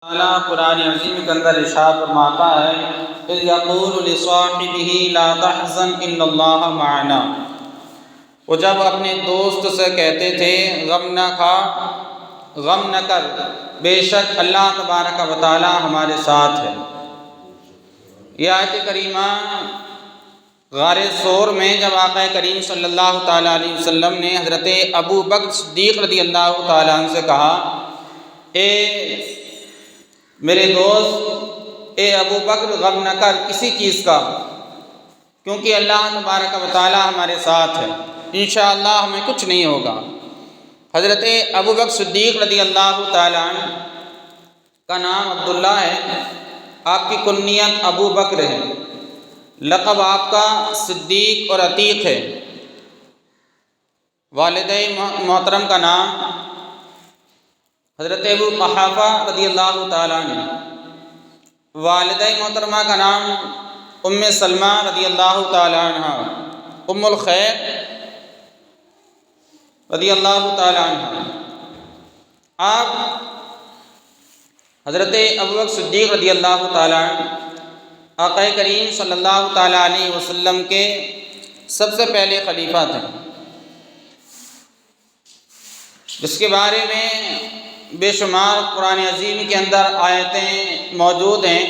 تعالیٰ قرآن عظیم کے اندر ارشاد فرماتا ہے اذ یقول لصاحبہ لا تحزن ان اللہ معنا، وہ جب اپنے دوست سے کہتے تھے غم نہ کھا، غم نہ کر، بے شک اللہ تبارک و تعالیٰ ہمارے ساتھ ہے۔ یہ آیت کریمہ غار ثور میں جب آقا کریم صلی اللہ تعالیٰ علیہ وسلم نے حضرت ابو بکر صدیق رضی اللہ تعالیٰ عنہ سے کہا، اے میرے دوست، اے ابو بکر غم نہ کر کسی چیز کا، کیونکہ اللہ تبارک و تعالیٰ ہمارے ساتھ ہے، انشاءاللہ ہمیں کچھ نہیں ہوگا۔ حضرت ابو بکر صدیق رضی اللہ تعالیٰ عنہ کا نام عبداللہ ہے، آپ کی کنیت ابو بکر ہے، لقب آپ کا صدیق اور عتیق ہے۔ والد محترم کا نام حضرت ابو قحافہ رضی اللہ تعالیٰ عنہ، والدہ محترمہ کا نام ام سلمہ رضی اللہ تعالیٰ عنہ، ام الخیر رضی اللہ تعالیٰ عنہ۔ آپ حضرت ابو بکر صدیق رضی اللہ تعالیٰ عنہ آقا کریم صلی اللہ تعالیٰ علیہ وسلم کے سب سے پہلے خلیفہ تھے، جس کے بارے میں بے شمار قرآن عظیم کے اندر آیتیں موجود ہیں۔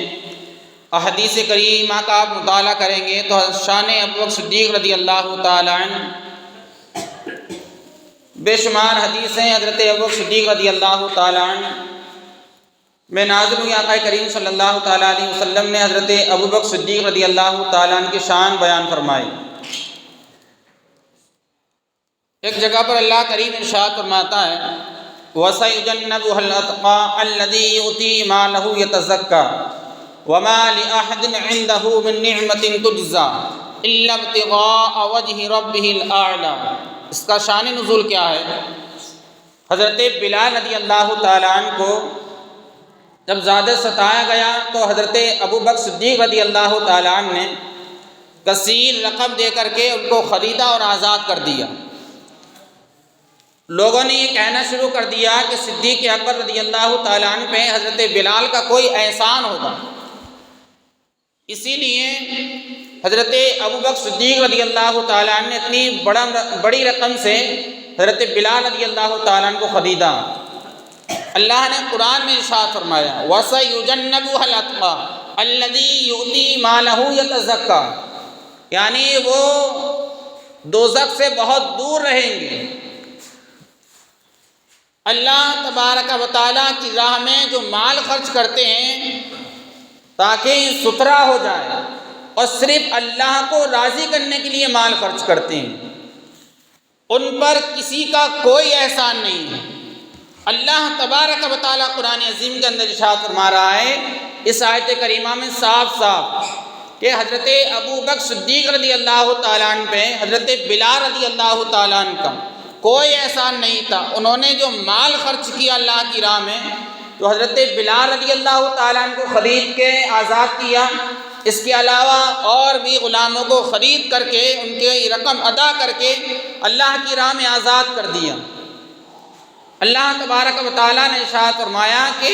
احادیث کریمہ کا آپ مطالعہ کریں گے تو شان ابو بکر صدیق رضی اللہ تعالیٰ عنہ بے شمار حدیثیں حضرت ابو بکر صدیق رضی اللہ تعالیٰ عنہ میں نازل ہوئی۔ آقا کریم صلی اللہ تعالیٰ علیہ وسلم نے حضرت ابو بکر صدیق رضی اللہ تعالیٰ عنہ کی شان بیان فرمائی۔ ایک جگہ پر اللہ کریم ارشاد فرماتا ہے وَسَيُجَنَّبُهَا الْأَتْقَى الَّذِي يُؤْتِي مَالَهُ يَتَزَكَّى وَمَا لِأَحَدٍ عِندَهُ مِن نِّعْمَةٍ تُجْزَى إِلَّا ابْتِغَاءَ وَجْهِ رَبِّهِ الْأَعْلَى۔ اس کا شان نزول کیا ہے؟ حضرت بلال رضی اللہ تعالیٰ عنہ کو جب زیادہ ستایا گیا تو حضرت ابو بکر صدیق رضی اللہ تعالیٰ عنہ نے کثیر رقم دے کر کے ان کو خریدا اور آزاد کر دیا۔ لوگوں نے یہ کہنا شروع کر دیا کہ صدیق اکبر رضی اللہ تعالیٰ عنہ پہ حضرت بلال کا کوئی احسان ہوگا، اسی لیے حضرت ابو بکر صدیق رضی اللہ تعالیٰ عنہ نے اتنی بڑی رقم سے حضرت بلال رضی اللہ تعالیٰ عنہ کو خریدا۔ اللہ نے قرآن میں ارشاد فرمایا وَسَيُجَنَّبُهَا الْأَتْقَى الَّذِي يُؤْتِي مَالَهُ يَتَزَكَّى، یعنی وہ دوزخ سے بہت دور رہیں گے۔ اللہ تبارک و تعالیٰ کی راہ میں جو مال خرچ کرتے ہیں تاکہ ستھرا ہو جائے اور صرف اللہ کو راضی کرنے کے لیے مال خرچ کرتے ہیں، ان پر کسی کا کوئی احسان نہیں ہے۔ اللہ تبارک و تعالیٰ قرآن عظیم کے اندر ارشاد فرما رہا ہے اس آیت کریمہ میں صاف صاف کہ حضرت ابو بکر صدیق رضی اللہ تعالیٰ عنہ پہ حضرت بلال رضی اللہ تعالیٰ عنہ کا کوئی احسان نہیں تھا۔ انہوں نے جو مال خرچ کیا اللہ کی راہ میں تو حضرت بلال رضی اللہ تعالیٰ عنہ کو خرید کے آزاد کیا، اس کے علاوہ اور بھی غلاموں کو خرید کر کے ان کی رقم ادا کر کے اللہ کی راہ میں آزاد کر دیا۔ اللہ تبارک و تعالیٰ نے ارشاد فرمایا کہ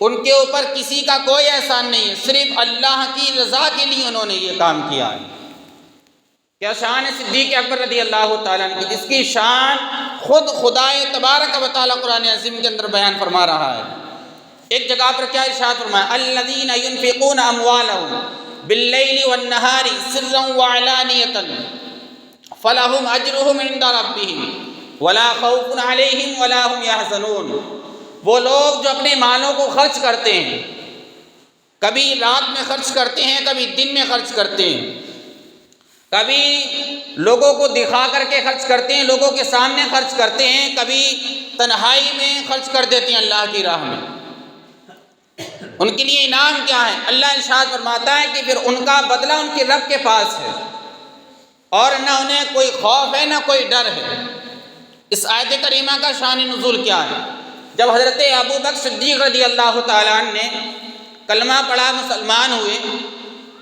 ان کے اوپر کسی کا کوئی احسان نہیں ہے، صرف اللہ کی رضا کے لیے انہوں نے یہ کام کیا ہے۔ کیا شان ہے صدیق اکبر رضی اللہ تعالیٰ عنہ کی، جس کی شان خود خدائے تبارک و تعالیٰ قرآن عظیم کے اندر بیان فرما رہا ہے۔ ایک جگہ پر کیا ارشاد فرمایا الذین ينفقون اموالهم باللیل والنہار سرا وعلانیۃ فلہم اجرہم عند ربہم ولا خوف علیہم ولا هم یحزنون۔ وہ لوگ جو اپنے مالوں کو خرچ کرتے ہیں، کبھی رات میں خرچ کرتے ہیں، کبھی دن میں خرچ کرتے ہیں، کبھی لوگوں کو دکھا کر کے خرچ کرتے ہیں، لوگوں کے سامنے خرچ کرتے ہیں، کبھی تنہائی میں خرچ کر دیتے ہیں اللہ کی راہ میں، ان کے لیے انعام کیا ہے؟ اللہ ارشاد فرماتا ہے کہ پھر ان کا بدلہ ان کے رب کے پاس ہے اور نہ انہیں کوئی خوف ہے نہ کوئی ڈر ہے۔ اس آیت کریمہ کا شان نزول کیا ہے؟ جب حضرت ابو بکر صدیق رضی اللہ تعالیٰ عنہ نے کلمہ پڑھا، مسلمان ہوئے،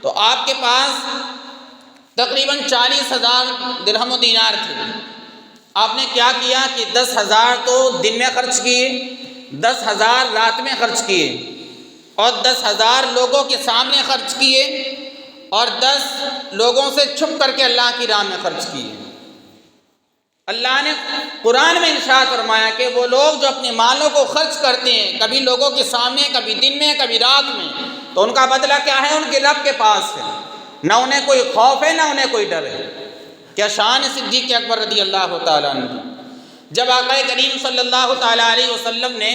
تو آپ کے پاس تقریباً 40,000 درہم و دینار تھے۔ آپ نے کیا کیا کہ 10,000 تو دن میں خرچ کیے، 10,000 رات میں خرچ کیے اور 10,000 لوگوں کے سامنے خرچ کیے اور 10 لوگوں سے چھپ کر کے اللہ کی راہ میں خرچ کیے۔ اللہ نے قرآن میں ارشاد فرمایا کہ وہ لوگ جو اپنے مالوں کو خرچ کرتے ہیں، کبھی لوگوں کے سامنے، کبھی دن میں، کبھی رات میں، تو ان کا بدلہ کیا ہے؟ ان کے رب کے پاس ہے۔ نہ انہیں کوئی خوف ہے، نہ انہیں کوئی ڈر ہے۔ کیا شان صدیق اکبر رضی اللہ تعالیٰ عنہ کی۔ جب آقا کریم صلی اللہ تعالیٰ علیہ وسلم نے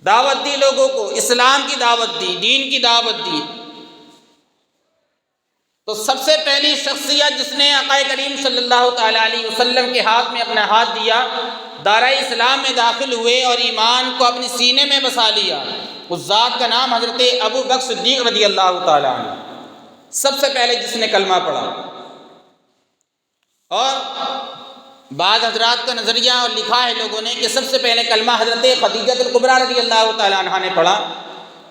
دعوت دی، لوگوں کو اسلام کی دعوت دی، دین کی دعوت دی، تو سب سے پہلی شخصیت جس نے آقا کریم صلی اللہ تعالیٰ علیہ وسلم کے ہاتھ میں اپنا ہاتھ دیا، دائرہ اسلام میں داخل ہوئے اور ایمان کو اپنے سینے میں بسا لیا، اس ذات کا نام حضرت ابو بکر صدیق رضی اللہ تعالیٰ عنہ، سب سے پہلے جس نے کلمہ پڑھا۔ اور بعض حضرات کا نظریہ اور لکھا ہے لوگوں نے کہ سب سے پہلے کلمہ حضرت خدیجہ الکبریٰ رضی اللہ تعالیٰ عنہ نے پڑھا،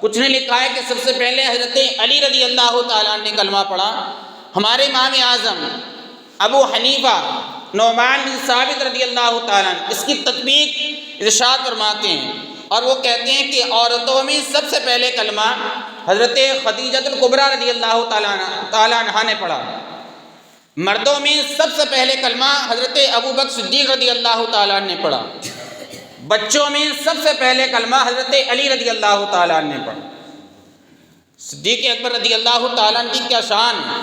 کچھ نے لکھا ہے کہ سب سے پہلے حضرت علی رضی اللہ تعالیٰ عنہ نے کلمہ پڑھا۔ ہمارے امام اعظم ابو حنیفہ نعمان بن ثابت رضی اللہ تعالیٰ عنہ اس کی تطبیق ارشاد فرماتے ہیں اور وہ کہتے ہیں کہ عورتوں میں سب سے پہلے کلمہ حضرت خدیجہ الکبریٰ رضی اللہ تعالیٰ عنہ نے پڑھا، مردوں میں سب سے پہلے کلمہ حضرت ابو بکر صدیق رضی اللہ تعالیٰ عنہ نے پڑھا، بچوں میں سب سے پہلے کلمہ حضرت علی رضی اللہ تعالیٰ عنہ نے پڑھا۔ صدیق اکبر رضی اللہ تعالیٰ عنہ کی کیا شان ہے،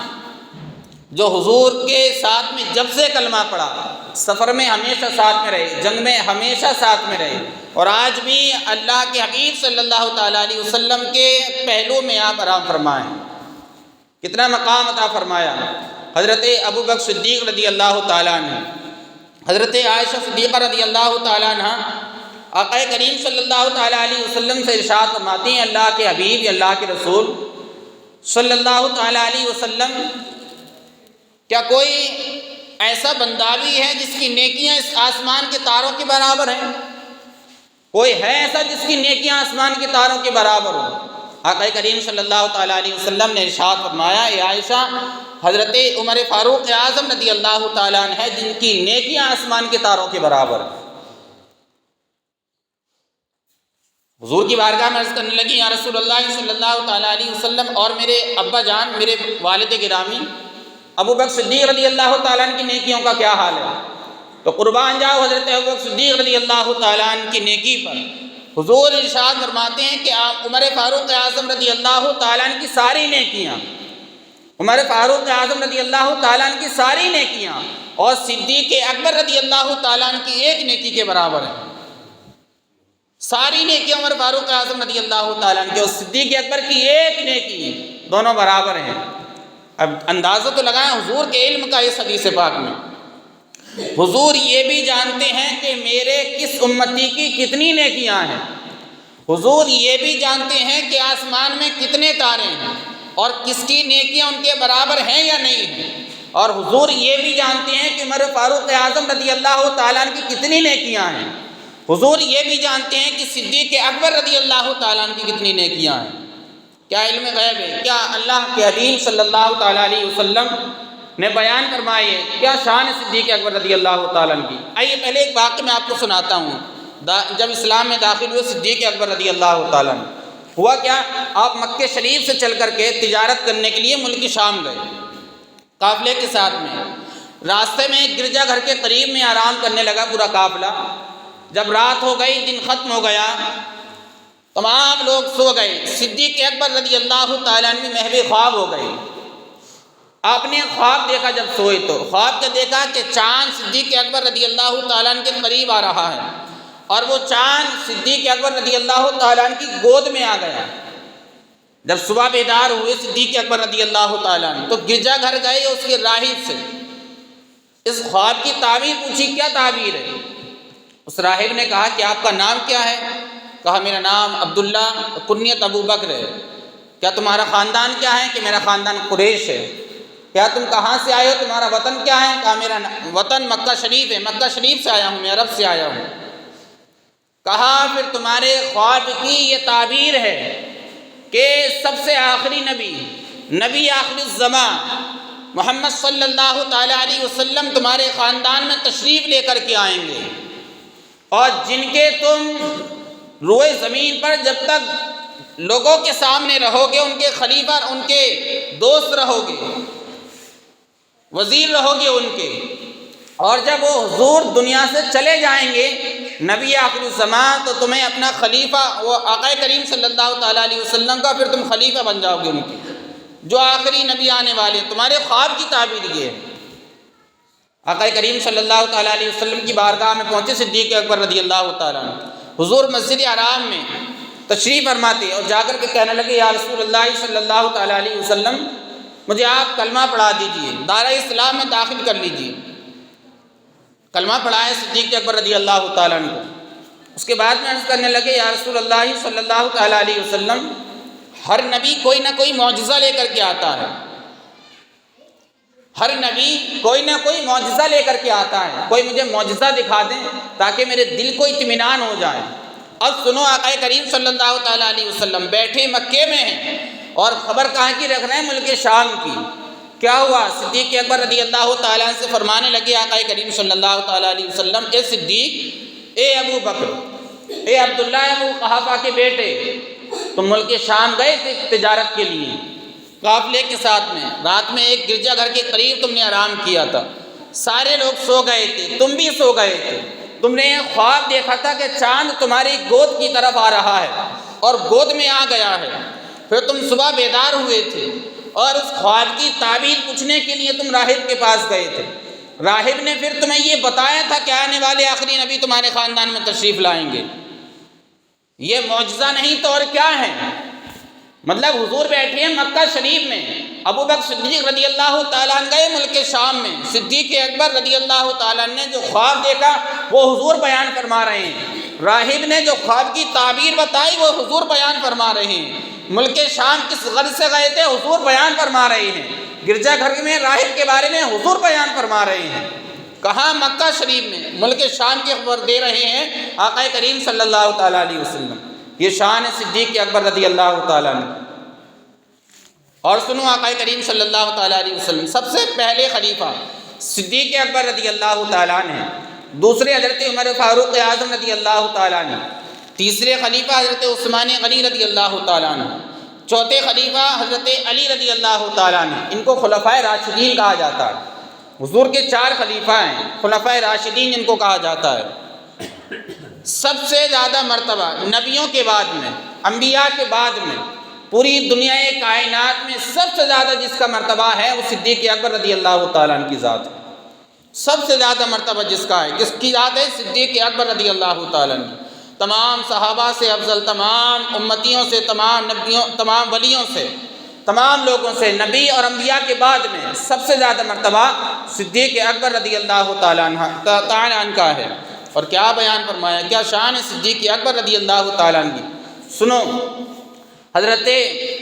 جو حضور کے ساتھ میں جب سے کلمہ پڑھا، سفر میں ہمیشہ ساتھ میں رہے، جنگ میں ہمیشہ ساتھ میں رہے، اور آج بھی اللہ کے حبیب صلی اللہ تعالیٰ علیہ وسلم کے پہلو میں آپ آرام فرمائیں۔ کتنا مقام عطا فرمایا حضرت ابو بکر صدیق رضی اللہ تعالیٰ عنہ، حضرت عائشہ صدیقہ رضی اللہ تعالیٰ عنہ آقا کریم صلی اللہ تعالیٰ علیہ وسلم سے ارشاد فرماتی ہیں، اللہ کے حبیب یا اللہ کے رسول صلی اللہ تعالیٰ علیہ وسلم، کیا کوئی ایسا بندہ بھی ہے جس کی نیکیاں اس آسمان کے تاروں کے برابر ہیں؟ کوئی ہے ایسا جس کی نیکیاں آسمان کے تاروں کے برابر ہوں؟ آقا کریم صلی اللہ تعالیٰ علیہ وسلم نے ارشاد فرمایا، اے عائشہ، حضرت عمر فاروق اعظم رضی اللہ تعالیٰ عنہ ہے جن کی نیکیاں آسمان کے تاروں کے برابر ہیں۔ حضور کی بارگاہ میں عرض کرنے لگی، یا رسول اللہ صلی اللہ تعالیٰ علیہ وسلم، اور میرے ابا جان، میرے والد گرامی ابو بکر صدیق رضی اللہ تعالیٰ عنہ کی نیکیوں کا کیا حال ہے؟ تو قربان جاؤ حضرت ابو بکر صدیق رضی اللہ تعالیٰ عنہ کی نیکی پر۔ حضور ارشاد فرماتے ہیں کہ عمر فاروق اعظم رضی اللہ تعالیٰ عنہ کی ساری نیکیاں، عمر فاروق اعظم رضی اللہ تعالیٰ عنہ کی ساری نیکیاں اور صدیق اکبر رضی اللہ تعالیٰ عنہ کی ایک نیکی کے برابر ہیں۔ ساری نیکیاں عمر فاروق اعظم رضی اللہ تعالیٰ عنہ کی اور صدیق اکبر کی ایک نیکی، دونوں برابر ہیں۔ اب اندازہ تو لگائیں حضور کے علم کا اس حدیث پاک میں۔ حضور یہ بھی جانتے ہیں کہ میرے کس امتی کی کتنی نیکیاں ہیں، حضور یہ بھی جانتے ہیں کہ آسمان میں کتنے تارے ہیں اور کس کی نیکیاں ان کے برابر ہیں یا نہیں ہیں، اور حضور یہ بھی جانتے ہیں کہ عمر فاروق اعظم رضی اللہ تعالیٰ عنہ کی کتنی نیکیاں ہیں، حضور یہ بھی جانتے ہیں کہ صدیق اکبر رضی اللہ تعالیٰ عنہ کی کتنی نیکیاں ہیں۔ کیا علم غیب ہے؟ کیا اللہ کے حبیب صلی اللہ تعالیٰ علیہ وسلم نے بیان فرمائے؟ کیا شان ہے صدیق اکبر رضی اللہ تعالیٰ عنہ کی؟ آئیے پہلے ایک واقعہ میں آپ کو سناتا ہوں۔ جب اسلام میں داخل ہوئے صدیق اکبر رضی اللہ تعالیٰ عنہ، ہوا کیا، آپ مکہ شریف سے چل کر کے تجارت کرنے کے لیے ملک شام گئے قافلے کے ساتھ میں۔ راستے میں ایک گرجا گھر کے قریب میں آرام کرنے لگا پورا قافلہ۔ جب رات ہو گئی، دن ختم ہو گیا، تمام لوگ سو گئے، صدیق اکبر رضی اللہ تعالیٰ عنہ محو خواب ہو گئے۔ آپ نے خواب دیکھا، جب سوئے تو خواب کے دیکھا کہ چاند صدیق اکبر رضی اللہ تعالیٰ عنہ کے قریب آ رہا ہے، اور وہ چاند صدیق اکبر رضی اللہ تعالیٰ عنہ کی گود میں آ گیا۔ جب صبح بیدار ہوئے صدیق اکبر رضی اللہ تعالیٰ عنہ تو گرجا گھر گئے، اس کے راہب سے اس خواب کی تعبیر پوچھی، کیا تعبیر ہے؟ اس راہب نے کہا کہ آپ کا نام کیا ہے؟ کہا میرا نام عبداللہ، کنیت ابو بکر ہے۔ کیا تمہارا خاندان کیا ہے؟ کہ میرا خاندان قریش ہے۔ کیا تم کہاں سے آئے ہو؟ تمہارا وطن کیا ہے؟ کہا میرا وطن مکہ شریف ہے، مکہ شریف سے آیا ہوں، میں عرب سے آیا ہوں۔ کہا پھر تمہارے خواب کی یہ تعبیر ہے کہ سب سے آخری نبی آخری الزمان محمد صلی اللہ تعالیٰ علیہ وسلم تمہارے خاندان میں تشریف لے کر کے آئیں گے، اور جن کے تم روئے زمین پر جب تک لوگوں کے سامنے رہو گے، ان کے خلیفہ، ان کے دوست رہو گے، وزیر رہو گے ان کے، اور جب وہ حضور دنیا سے چلے جائیں گے نبی آخر الزمان، تو تمہیں اپنا خلیفہ، وہ آقا کریم صلی اللہ تعالیٰ علیہ وسلم کا، پھر تم خلیفہ بن جاؤ گے ان کے، جو آخری نبی آنے والے ہیں۔ تمہارے خواب کی تعبیر یہ ہے۔ آقا کریم صلی اللہ تعالیٰ علیہ وسلم کی بارگاہ میں پہنچے صدیق اکبر رضی اللہ تعالیٰ عنہ، حضور مسجد حرام میں تشریف فرماتے اور جا کر کے کہنے لگے یا رسول اللہ صلی اللہ تعالیٰ علیہ وسلم، مجھے آپ کلمہ پڑھا دیجئے، دارِ اسلام میں داخل کر لیجئے۔ کلمہ پڑھائے صدیق اکبر رضی اللہ تعالیٰ عنہ کو۔ اس کے بعد میں عرض کرنے لگے یا رسول اللہ صلی اللہ تعالیٰ علیہ وسلم، ہر نبی کوئی نہ کوئی معجزہ لے کر کے آتا ہے، ہر نبی کوئی نہ کوئی معجزہ لے کر کے آتا ہے، کوئی مجھے معجزہ دکھا دیں تاکہ میرے دل کو اطمینان ہو جائے۔ اب سنو، آقا کریم صلی اللہ تعالیٰ علیہ وسلم بیٹھے مکے میں ہیں اور خبر کہاں کی رکھ رہے ہیں؟ ملک شام کی۔ کیا ہوا؟ صدیق اکبر رضی اللہ تعالیٰ عنہ سے فرمانے لگے آقا کریم صلی اللہ تعالیٰ علیہ وسلم، اے صدیق، اے ابو بکر، اے عبداللہ ابو قحافہ کے بیٹے، تم ملک شام گئے تھے تجارت کے لیے قافلے کے ساتھ میں، رات میں ایک گرجا گھر کے قریب تم نے آرام کیا تھا، سارے لوگ سو گئے تھے، تم بھی سو گئے تھے، تم نے خواب دیکھا تھا کہ چاند تمہاری گود کی طرف آ رہا ہے اور گود میں آ گیا ہے، پھر تم صبح بیدار ہوئے تھے اور اس خواب کی تعبیر پوچھنے کے لیے تم راہب کے پاس گئے تھے، راہب نے پھر تمہیں یہ بتایا تھا کہ آنے والے آخری نبی تمہارے خاندان میں تشریف لائیں گے۔ یہ معجزہ نہیں تو اور کیا ہے؟ مطلب حضور بیٹھے ہیں مکہ شریف میں، ابو بکر صدیق رضی اللہ تعالیٰ عنہ گئے ملک شام میں، صدیق اکبر رضی اللہ تعالیٰ عنہ نے جو خواب دیکھا وہ حضور بیان فرما رہے ہیں، راہب نے جو خواب کی تعبیر بتائی وہ حضور بیان فرما رہے ہیں، ملک شام کس غرض سے گئے تھے حضور بیان فرما رہے ہیں، گرجا گھر میں راہب کے بارے میں حضور بیان فرما رہے ہیں، کہاں؟ مکہ شریف میں ملک شام کی خبر دے رہے ہیں آقا کریم صلی اللہ تعالیٰ علیہ وسلم۔ یہ شان ہے صدیق اکبر رضی اللہ تعالیٰ عنہ۔ اور سنو، آقا کریم صلی اللہ تعالیٰ علیہ وسلم سب سے پہلے خلیفہ صدیق اکبر رضی اللہ تعالیٰ عنہ ہیں، دوسرے حضرت عمر فاروق اعظم رضی اللہ تعالیٰ عنہ، تیسرے خلیفہ حضرت عثمان غنی رضی اللہ تعالیٰ عنہ، چوتھے خلیفہ حضرت علی رضی اللہ تعالیٰ عنہ۔ ان کو خلفائے راشدین کہا جاتا ہے، حضور کے 4 خلیفہ ہیں، خلفائے راشدین ان کو کہا جاتا ہے۔ سب سے زیادہ مرتبہ نبیوں کے بعد میں، انبیاء کے بعد میں، پوری دنیا کائنات میں سب سے زیادہ جس کا مرتبہ ہے وہ صدیق اکبر رضی اللہ تعالیٰ عنہ کی ذات ہے۔ سب سے زیادہ مرتبہ جس کا ہے، کس کی ذات ہے؟ صدیق اکبر رضی اللہ تعالیٰ عنہ۔ تمام صحابہ سے افضل، تمام امتیوں سے، تمام نبیوں، تمام ولیوں سے، تمام لوگوں سے، نبی اور انبیاء کے بعد میں سب سے زیادہ مرتبہ صدیق اکبر رضی اللہ تعالیٰ عنہ کا ہے۔ اور کیا بیان فرمایا، کیا شان ہے صدیق اکبر رضی اللہ تعالیٰ عنہ کی۔ سنو، حضرت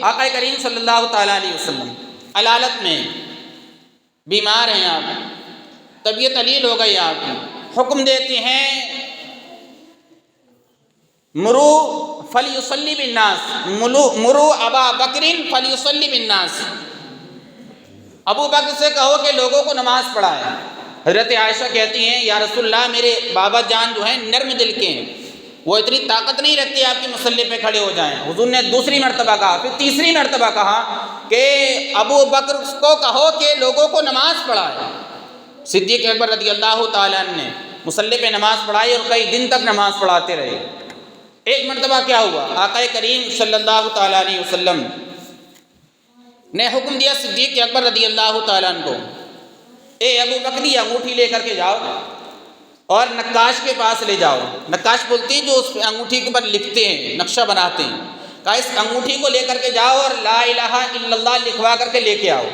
آقا کریم صلی اللہ تعالیٰ علیہ وسلم علالت میں بیمار ہیں، آپ طبیعت علیل ہو گئی آپ کی، حکم دیتے ہیں مرو فلیصلی بالناس، مرو ابا بکر فلیصلی بالناس، ابو بکر سے کہو کہ لوگوں کو نماز پڑھائے۔ حضرت عائشہ کہتی ہیں یا رسول اللہ، میرے بابا جان جو ہیں نرم دل کے ہیں، وہ اتنی طاقت نہیں رکھتی آپ کے مسلح پہ کھڑے ہو جائیں۔ حضور نے دوسری مرتبہ کہا، پھر تیسری مرتبہ کہا کہ ابو بکر کو کہو کہ لوگوں کو نماز پڑھائے۔ صدیق اکبر رضی اللہ تعالیٰ عنہ نے مسلح پہ نماز پڑھائی اور کئی دن تک نماز پڑھاتے رہے۔ ایک مرتبہ کیا ہوا، آقا کریم صلی اللہ تعالیٰ علیہ وسلم نے حکم دیا صدیق اکبر رضی اللہ تعالیٰ عنہ کو، اے ابو بکر یہ انگوٹھی لے کر کے جاؤ اور نقاش کے پاس لے جاؤ۔ نقاش بولتے ہیں جو اس انگوٹھی کے اوپر لکھتے ہیں، نقشہ بناتے ہیں، کہا اس انگوٹھی کو لے کر کے جاؤ اور لا الہ الا اللہ لکھوا کر کے لے کے آؤ۔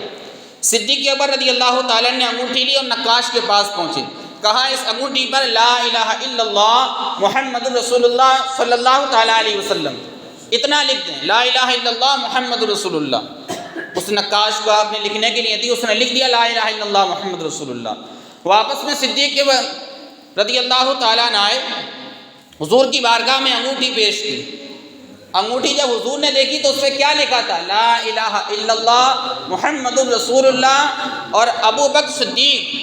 صدیق اکبر رضی اللہ تعالیٰ نے انگوٹھی لی اور نقاش کے پاس پہنچے، کہا اس انگوٹھی پر لا الہ الا اللہ محمد رسول اللہ صلی اللہ تعالیٰ علیہ وسلم اتنا لکھ دیں، لا الہ الا اللہ محمد رسول اللہ۔ اس نقاش کو آپ نے لکھنے کے لیے دی، اس نے لکھ دیا لا الہ الا اللہ محمد رسول اللہ۔ واپس میں صدیق رضی اللہ تعالیٰ نے آئے، حضور کی بارگاہ میں انگوٹھی پیش کی۔ انگوٹھی جب حضور نے دیکھی تو اس پہ کیا لکھا تھا؟ لا الہ الا اللہ محمد رسول اللہ اور ابو بکر صدیق،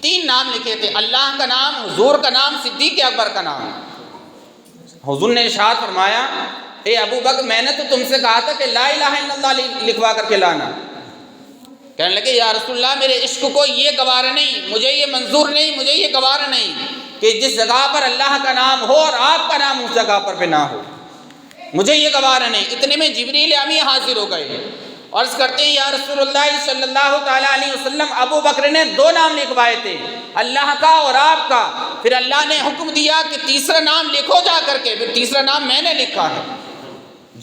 3 نام لکھے تھے، اللہ کا نام، حضور کا نام، صدیق اکبر کا نام۔ حضور نے ارشاد فرمایا اے ابو بکر میں نے تو تم سے کہا تھا کہ لا الہ الا اللہ لکھوا کر کے لانا. کہنے لگے یا رسول اللہ میرے عشق کو یہ گوارا نہیں، مجھے یہ منظور نہیں، مجھے یہ گوارا نہیں کہ جس جگہ پر اللہ کا نام ہو اور آپ کا نام اس جگہ پر نہ ہو، مجھے یہ گوارا نہیں. اتنے میں جبریل امی حاضر ہو گئے، عرض کرتے ہیں یا رسول اللہ صلی اللہ تعالیٰ علیہ وسلم ابو بکر نے 2 نام لکھوائے تھے، اللہ کا اور آپ کا. پھر اللہ نے حکم دیا کہ تیسرا نام لکھو جا کر کے. پھر تیسرا نام میں نے لکھا ہے،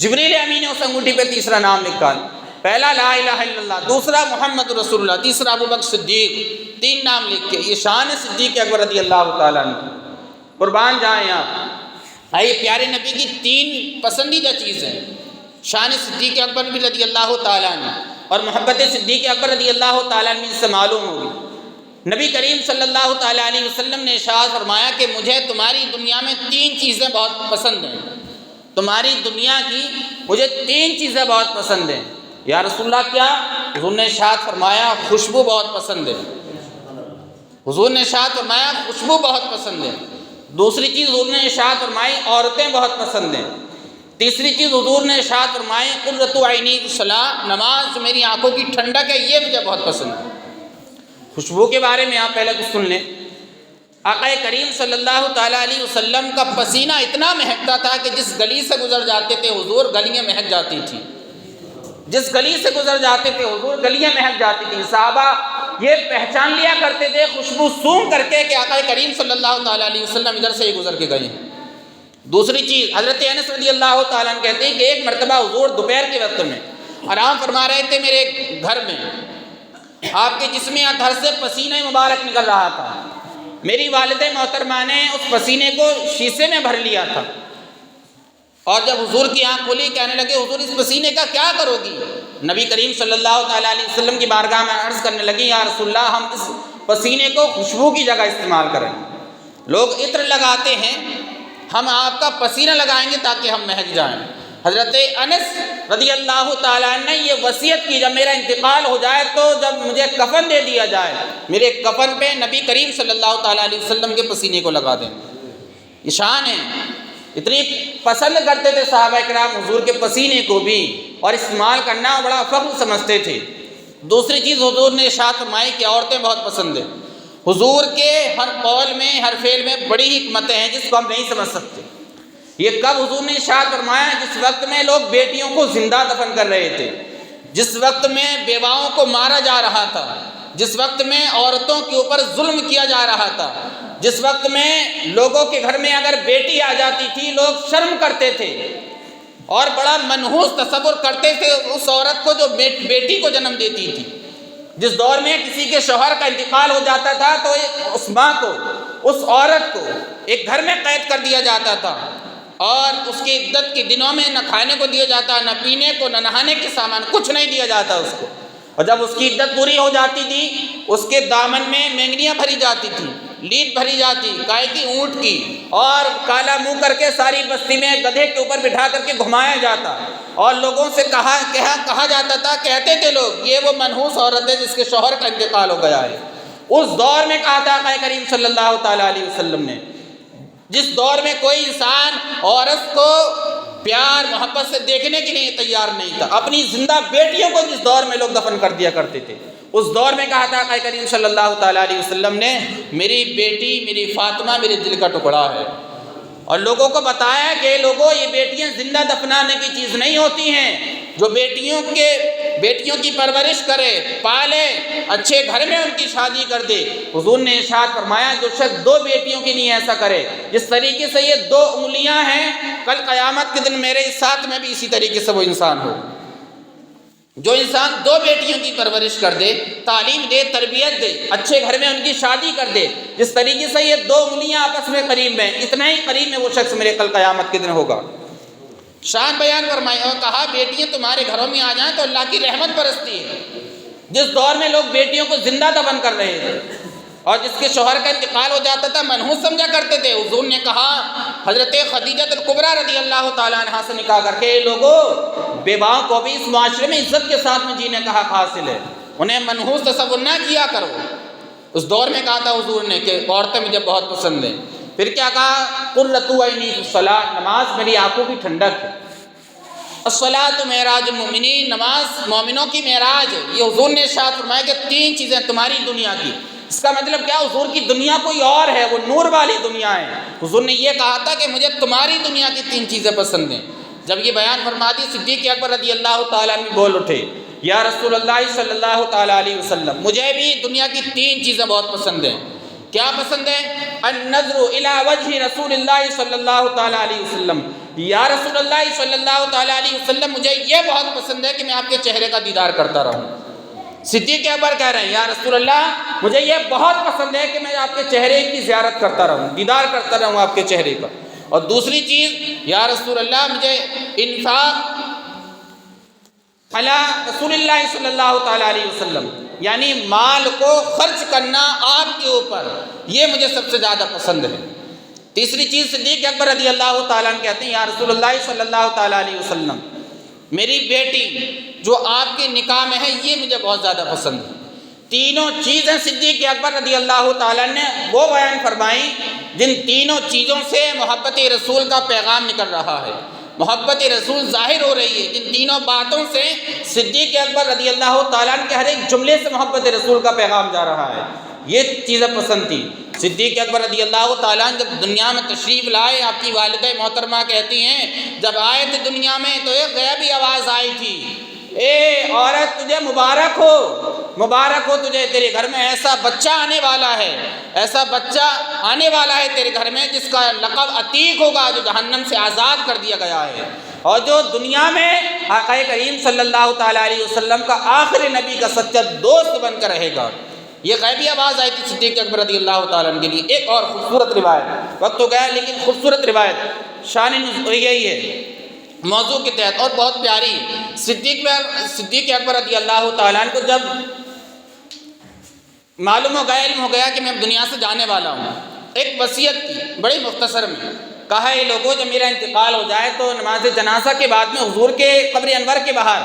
جبریل امی نے اس انگوٹھی پہ تیسرا نام لکھا. پہلا لا الہ الا اللہ، دوسرا محمد رسول اللہ، تیسرا ابو بکر صدیق. 3 نام لکھ کے. یہ شان صدیق اکبر رضی اللہ تعالیٰ عنہ. قربان جائیں آپ. آئیے پیارے نبی کی 3 پسندیدہ چیزیں، شان صدیق اکبر بھی رضی اللہ تعالیٰ عنہ اور محبت صدیق اکبر رضی اللہ تعالیٰ عنہ سے معلوم ہوگی. نبی کریم صلی اللہ تعالیٰ علیہ وسلم نے ارشاد فرمایا کہ مجھے تمہاری دنیا میں 3 چیزیں بہت پسند ہیں. تمہاری دنیا کی مجھے 3 چیزیں بہت پسند ہیں. یا رسول اللہ کیا؟ حضور نے ارشاد فرمایا خوشبو بہت پسند ہے. حضور نے ارشاد فرمایا خوشبو بہت پسند ہے. دوسری چیز حضور نے ارشاد فرمائی عورتیں بہت پسند ہیں. تیسری چیز حضور نے ارشاد فرمائی قرۃ عینی الصلاۃ، نماز جو میری آنکھوں کی ٹھنڈک ہے یہ مجھے بہت پسند ہے. خوشبو کے بارے میں آپ پہلے کچھ سن لیں. آقا کریم صلی اللہ تعالیٰ علیہ وسلم کا پسینہ اتنا مہکتا تھا کہ جس گلی سے گزر جاتے تھے حضور گلیاں مہک جاتی تھیں. جس گلی سے گزر جاتے تھے حضور گلیاں مہک جاتی تھیں. صحابہ یہ پہچان لیا کرتے تھے خوشبو سونگھ کر کے کہ آقا کریم صلی اللہ تعالیٰ علیہ وسلم ادھر سے ہی گزر کے گئے ہیں. دوسری چیز حضرت انس رضی اللہ تعالیٰ عنہ کہتے ہیں کہ ایک مرتبہ حضور دوپہر کے وقت میں آرام فرما رہے تھے میرے گھر میں. آپ کے جسم اطہر سے پسینہ مبارک نکل رہا تھا. میری والدہ محترمہ نے اس پسینے کو شیشے میں بھر لیا تھا اور جب حضور کی آنکھ کھلی کہنے لگے حضور اس پسینے کا کیا کرو گی؟ نبی کریم صلی اللہ تعالیٰ علیہ وسلم کی بارگاہ میں عرض کرنے لگی یا رسول اللہ ہم اس پسینے کو خوشبو کی جگہ استعمال کریں. لوگ عطر لگاتے ہیں، ہم آپ کا پسینہ لگائیں گے تاکہ ہم مہک جائیں. حضرت انس رضی اللہ تعالیٰ عنہ نے یہ وصیت کی جب میرا انتقال ہو جائے تو جب مجھے کفن دے دیا جائے میرے کفن پہ نبی کریم صلی اللہ تعالیٰ علیہ وسلم کے پسینے کو لگا دیں. یہ شان ہے. اتنی پسند کرتے تھے صحابہ کرام حضور کے پسینے کو بھی اور استعمال کرنا بڑا فخر سمجھتے تھے. دوسری چیز حضور نے ارشاد فرمائی کہ عورتیں بہت پسند ہیں. حضور کے ہر قول میں ہر فعل میں بڑی حکمتیں ہیں جس کو ہم نہیں سمجھ سکتے. یہ کب حضور نے ارشاد فرمایا؟ جس وقت میں لوگ بیٹیوں کو زندہ دفن کر رہے تھے، جس وقت میں بیواؤں کو مارا جا رہا تھا، جس وقت میں عورتوں کے اوپر ظلم کیا جا رہا تھا، جس وقت میں لوگوں کے گھر میں اگر بیٹی آ جاتی تھی لوگ شرم کرتے تھے اور بڑا منحوس تصور کرتے تھے اس عورت کو جو بیٹی کو جنم دیتی تھی. جس دور میں کسی کے شوہر کا انتقال ہو جاتا تھا تو اس ماں کو، اس عورت کو ایک گھر میں قید کر دیا جاتا تھا اور اس کی عدت کے دنوں میں نہ کھانے کو دیا جاتا، نہ پینے کو، نہ نہانے کے سامان، کچھ نہیں دیا جاتا اس کو. اور جب اس کی عدت پوری ہو جاتی تھی اس کے دامن میں مینگنیاں بھری جاتی تھی، لیڈ بھری جاتی گائے کی، اونٹ کی، اور کالا منہ کر کے ساری بستی میں گدھے کے اوپر بٹھا کر کے گھمایا جاتا اور لوگوں سے کہا جاتا تھا، کہتے تھے لوگ یہ وہ منحوس عورت ہے جس کے شوہر کا انتقال ہو گیا ہے. اس دور میں کہا تھا آقا کریم صلی اللہ تعالیٰ علیہ وسلم نے، جس دور میں کوئی انسان عورت کو پیار محبت سے دیکھنے کے لیے تیار نہیں تھا، اپنی زندہ بیٹیوں کو جس دور میں لوگ دفن کر دیا کرتے تھے اس دور میں کہا تھا آقا کریم صلی اللہ تعالیٰ علیہ وسلم نے میری بیٹی میری فاطمہ میرے دل کا ٹکڑا ہے. اور لوگوں کو بتایا کہ لوگوں یہ بیٹیاں زندہ دفنانے کی چیز نہیں ہوتی ہیں. جو بیٹیوں کی پرورش کرے، پالے، اچھے گھر میں ان کی شادی کر دے. حضور نے ارشاد فرمایا جو شخص 2 بیٹیوں کے لیے ایسا کرے، جس طریقے سے یہ 2 انگلیاں ہیں، کل قیامت کے دن میرے ساتھ میں بھی اسی طریقے سے وہ انسان ہو. جو انسان 2 بیٹیوں کی پرورش کر دے، تعلیم دے، تربیت دے، اچھے گھر میں ان کی شادی کر دے، جس طریقے سے یہ 2 انگلیاں آپس میں قریب ہیں، اتنا ہی قریب میں وہ شخص میرے کل قیامت کے دن ہوگا. شان بیان فرمائی اور کہا بیٹیاں تمہارے گھروں میں آ جائیں تو اللہ کی رحمت برستی ہے. جس دور میں لوگ بیٹیوں کو زندہ دفن کر رہے تھے اور جس کے شوہر کا انتقال ہو جاتا تھا منحوس سمجھا کرتے تھے، حضور نے کہا حضرت خدیجہ الکبریٰ رضی اللہ تعالیٰ عنہا سے نکاح کر کے لوگوں بیواؤں کو بھی اس معاشرے میں عزت کے ساتھ میں جینے کا حق حاصل ہے، انہیں منحوس تصور نہ کیا کرو. اس دور میں کہا تھا حضور نے کہ عورتیں مجھے بہت پسند ہیں. پھر کیا کہا؟ قرۃ عینی فی الصلاۃ، نماز میری آنکھوں کی ٹھنڈک ہے۔ الصلاۃ معراج المؤمنین، نماز مومنوں کی معراج ہے۔ یہ حضور نے ارشاد فرمایا کہ 3 چیزیں تمہاری دنیا کی۔ اس کا مطلب کیا؟ حضور کی دنیا کوئی اور ہے، وہ نور والی دنیا ہے۔ حضور نے یہ کہا تھا کہ مجھے تمہاری دنیا کی 3 چیزیں پسند ہیں۔ جب یہ بیان فرما دی، صدیق اکبر رضی اللہ تعالیٰ عنہ بول اٹھے، یا رسول اللہ صلی اللہ تعالیٰ علیہ وسلم، مجھے بھی دنیا کی 3 چیزیں بہت پسند ہیں۔ کیا پسند ہے؟ النظر الی وجہ رسول اللہ صلی اللہ تعالیٰ علیہ وسلم، یا رسول اللہ صلی اللہ تعالیٰ علیہ وسلم، مجھے یہ بہت پسند ہے کہ میں آپ کے چہرے کا دیدار کرتا رہوں۔ صدیق اکبر کہہ رہے ہیں، یا رسول اللہ، مجھے یہ بہت پسند ہے کہ میں آپ کے چہرے کی زیارت کرتا رہوں، دیدار کرتا رہوں آپ کے چہرے کا۔ اور دوسری چیز، یا رسول اللہ، مجھے انفاق علی رسول اللہ صلی اللہ تعالیٰ علیہ وسلم، یعنی مال کو خرچ کرنا آپ کے اوپر، یہ مجھے سب سے زیادہ پسند ہے۔ تیسری چیز، صدیق اکبر رضی اللہ تعالیٰ عنہ کہتے ہیں، یا رسول اللہ صلی اللہ تعالیٰ علیہ وسلم، میری بیٹی جو آپ کے نکاح میں ہے، یہ مجھے بہت زیادہ پسند ہے۔ تینوں چیزیں صدیق اکبر رضی اللہ تعالیٰ نے وہ بیان فرمائی جن تینوں چیزوں سے محبت رسول کا پیغام نکل رہا ہے، محبت رسول ظاہر ہو رہی ہے۔ جن تینوں باتوں سے صدیق اکبر رضی اللہ تعالیٰ کے ہر ایک جملے سے محبت رسول کا پیغام جا رہا ہے، یہ چیزیں پسند تھی۔ صدیق اکبر رضی اللہ تعالیٰ جب دنیا میں تشریف لائے، آپ کی والدہ محترمہ کہتی ہیں، جب آئے تھے دنیا میں تو ایک غیبی آواز آئی تھی، اے عورت، تجھے مبارک ہو، مبارک ہو تجھے، تیرے گھر میں ایسا بچہ آنے والا ہے، ایسا بچہ آنے والا ہے تیرے گھر میں جس کا لقب عتیق ہوگا، جو جہنم سے آزاد کر دیا گیا ہے، اور جو دنیا میں آقا کریم صلی اللہ تعالیٰ علیہ وسلم کا آخری نبی کا سچا دوست بن کر رہے گا۔ یہ غیبی آواز آئی تھی صدیق اکبر رضی اللہ تعالیٰ عنہ کے لیے۔ ایک اور خوبصورت روایت، وقت ہو گیا لیکن خوبصورت روایت، شان نزول یہی ہے موضوع کے تحت اور بہت پیاری۔ صدیق اکبر رضی اللہ تعالیٰ عنہ کو جب معلوم ہو گیا، علم ہو گیا کہ میں دنیا سے جانے والا ہوں، ایک وصیت کی بڑی مختصر میں، کہا اے لوگوں، جب میرا انتقال ہو جائے تو نماز جنازہ کے بعد میں حضور کے قبر انور کے باہر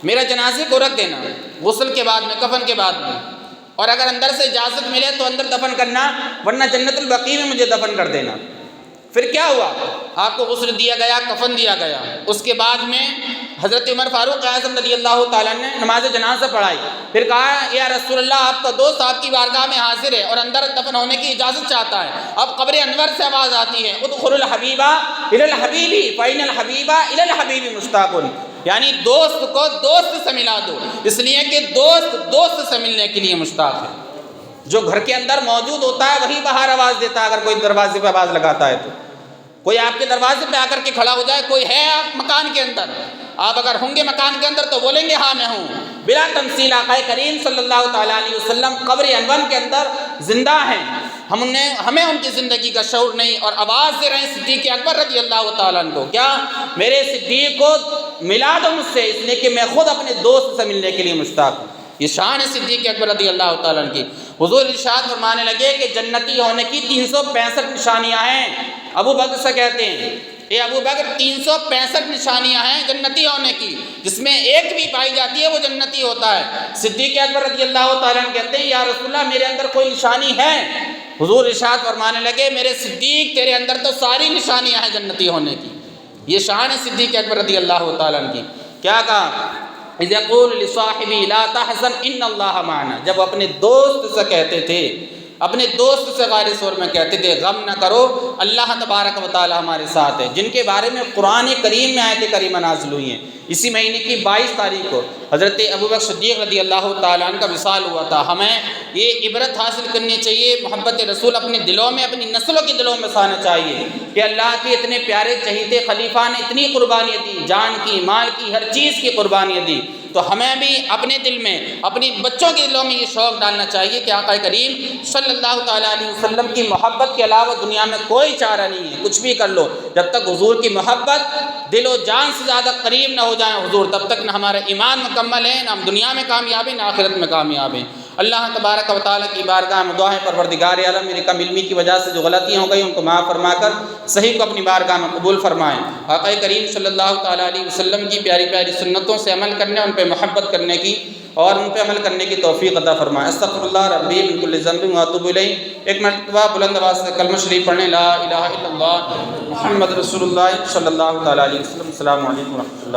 میرا جنازے کو رکھ دینا، غسل کے بعد میں، کفن کے بعد میں، اور اگر اندر سے اجازت ملے تو اندر دفن کرنا، ورنہ جنت البقیع میں مجھے دفن کر دینا۔ پھر کیا ہوا؟ آپ کو غسل دیا گیا، کفن دیا گیا۔ اس کے بعد میں حضرت عمر فاروق اعظم رضی اللہ تعالیٰ نے نماز جنازہ پڑھائی، پھر کہا یا رسول اللہ، آپ کا دوست آپ کی بارگاہ میں حاضر ہے اور اندر دفن ہونے کی اجازت چاہتا ہے۔ اب قبر انور سے آواز آتی ہے، ادخل الحبیب الی الحبیب فإن الحبیب الی الحبیب مشتاق، یعنی دوست کو دوست سے ملا دو، اس لیے کہ دوست دوست سے ملنے کے لیے مشتاق ہے۔ جو گھر کے اندر موجود ہوتا ہے وہی باہر آواز دیتا ہے، اگر کوئی دروازے پہ آواز لگاتا ہے تو کوئی آپ کے دروازے پہ آ کر کے کھڑا ہو جائے، کوئی ہے آپ مکان کے اندر، آپ اگر ہوں گے مکان کے اندر تو بولیں گے ہاں میں ہوں، بلا تمثیل۔ آقا کریم صلی اللہ تعالیٰ علیہ وسلم قبر انور کے اندر زندہ ہیں، ہمیں ان کی زندگی کا شعور نہیں، اور آواز دے رہے ہیں صدیق اکبر رضی اللہ تعالیٰ عنہ کو، کیا میرے صدیق کو ملا دو مجھ سے، اس لیے کہ میں خود اپنے دوست سے ملنے کے لیے مشتاق ہوں۔ یہ شان ہے صدیق اکبر رضی اللہ تعالیٰ عنہ کی۔ حضور ارشاد فرمانے لگے کہ جنتی ہونے کی 365 نشانیاں ہیں۔ ابو بکر سے کہتے ہیں، اے ابو بکر، 365 نشانیاں ہیں جنتی ہونے کی، جس میں ایک بھی پائی جاتی ہے وہ جنتی ہوتا ہے۔ صدیق اکبر رضی اللہ تعالیٰ عنہ کہتے ہیں، یا رسول اللہ، میرے اندر کوئی نشانی ہے؟ حضور ارشاد فرمانے لگے، میرے صدیق، تیرے اندر تو ساری نشانیاں ہیں جنتی ہونے کی۔ یہ شان ہے صدیق اکبر رضی اللہ تعالیٰ عنہ کی۔ کیا کہا؟ اذ یقول لصاحبی لا تحزن ان اللہ معنا، جب اپنے دوست سے کہتے تھے، اپنے دوست سے غار صور میں کہتے تھے، غم نہ کرو، اللہ تبارک و تعالی ہمارے ساتھ ہے، جن کے بارے میں قرآن کریم میں آیت کریمہ نازل ہوئی ہیں۔ اسی مہینے کی 22 تاریخ کو حضرت ابوبکر صدیق رضی اللہ تعالیٰ عنہ کا وصال ہوا تھا۔ ہمیں یہ عبرت حاصل کرنی چاہیے، محبت رسول اپنے دلوں میں، اپنی نسلوں کے دلوں میں سانا چاہیے کہ اللہ کے اتنے پیارے چہیتے خلیفہ نے اتنی قربانیاں دی، جان کی، مال کی، ہر چیز کی قربانیاں دی، تو ہمیں بھی اپنے دل میں، اپنی بچوں کے دلوں میں یہ شوق ڈالنا چاہیے کہ آقا کریم صلی اللہ تعالیٰ علیہ وسلم کی محبت کے علاوہ دنیا میں کوئی چارہ نہیں ہے۔ کچھ بھی کر لو، جب تک حضور کی محبت دل و جان سے زیادہ قریب نہ ہو جائیں حضور، تب تک نہ ہمارا ایمان مکمل ہے، نہ ہم دنیا میں کامیاب ہیں، نہ آخرت میں کامیاب ہیں۔ اللہ تبارک و تعالیٰ کی بارگاہ میں دعا ہے پروردگار عالم میری کم علمی کی وجہ سے جو غلطیاں ہو گئی ان کو معاف فرما کر صحیح کو اپنی بارگاہ میں قبول فرمائیں۔ آقا کریم صلی اللہ تعالیٰ علیہ وسلم کی پیاری پیاری سنتوں سے عمل کرنے، ان پہ محبت کرنے کی اور ان پہ عمل کرنے کی توفیق عطا فرمائیں۔ استغفر اللہ ربی من کل ذنب واتوب الیہ۔ ایک مرتبہ بلند آواز سے کلمہ شریف پڑھیں، لا الہ الا اللہ محمد رسول اللہ صلی اللہ تعالیٰ علیہ وسلم۔ السلام علیکم ورحمۃ اللہ۔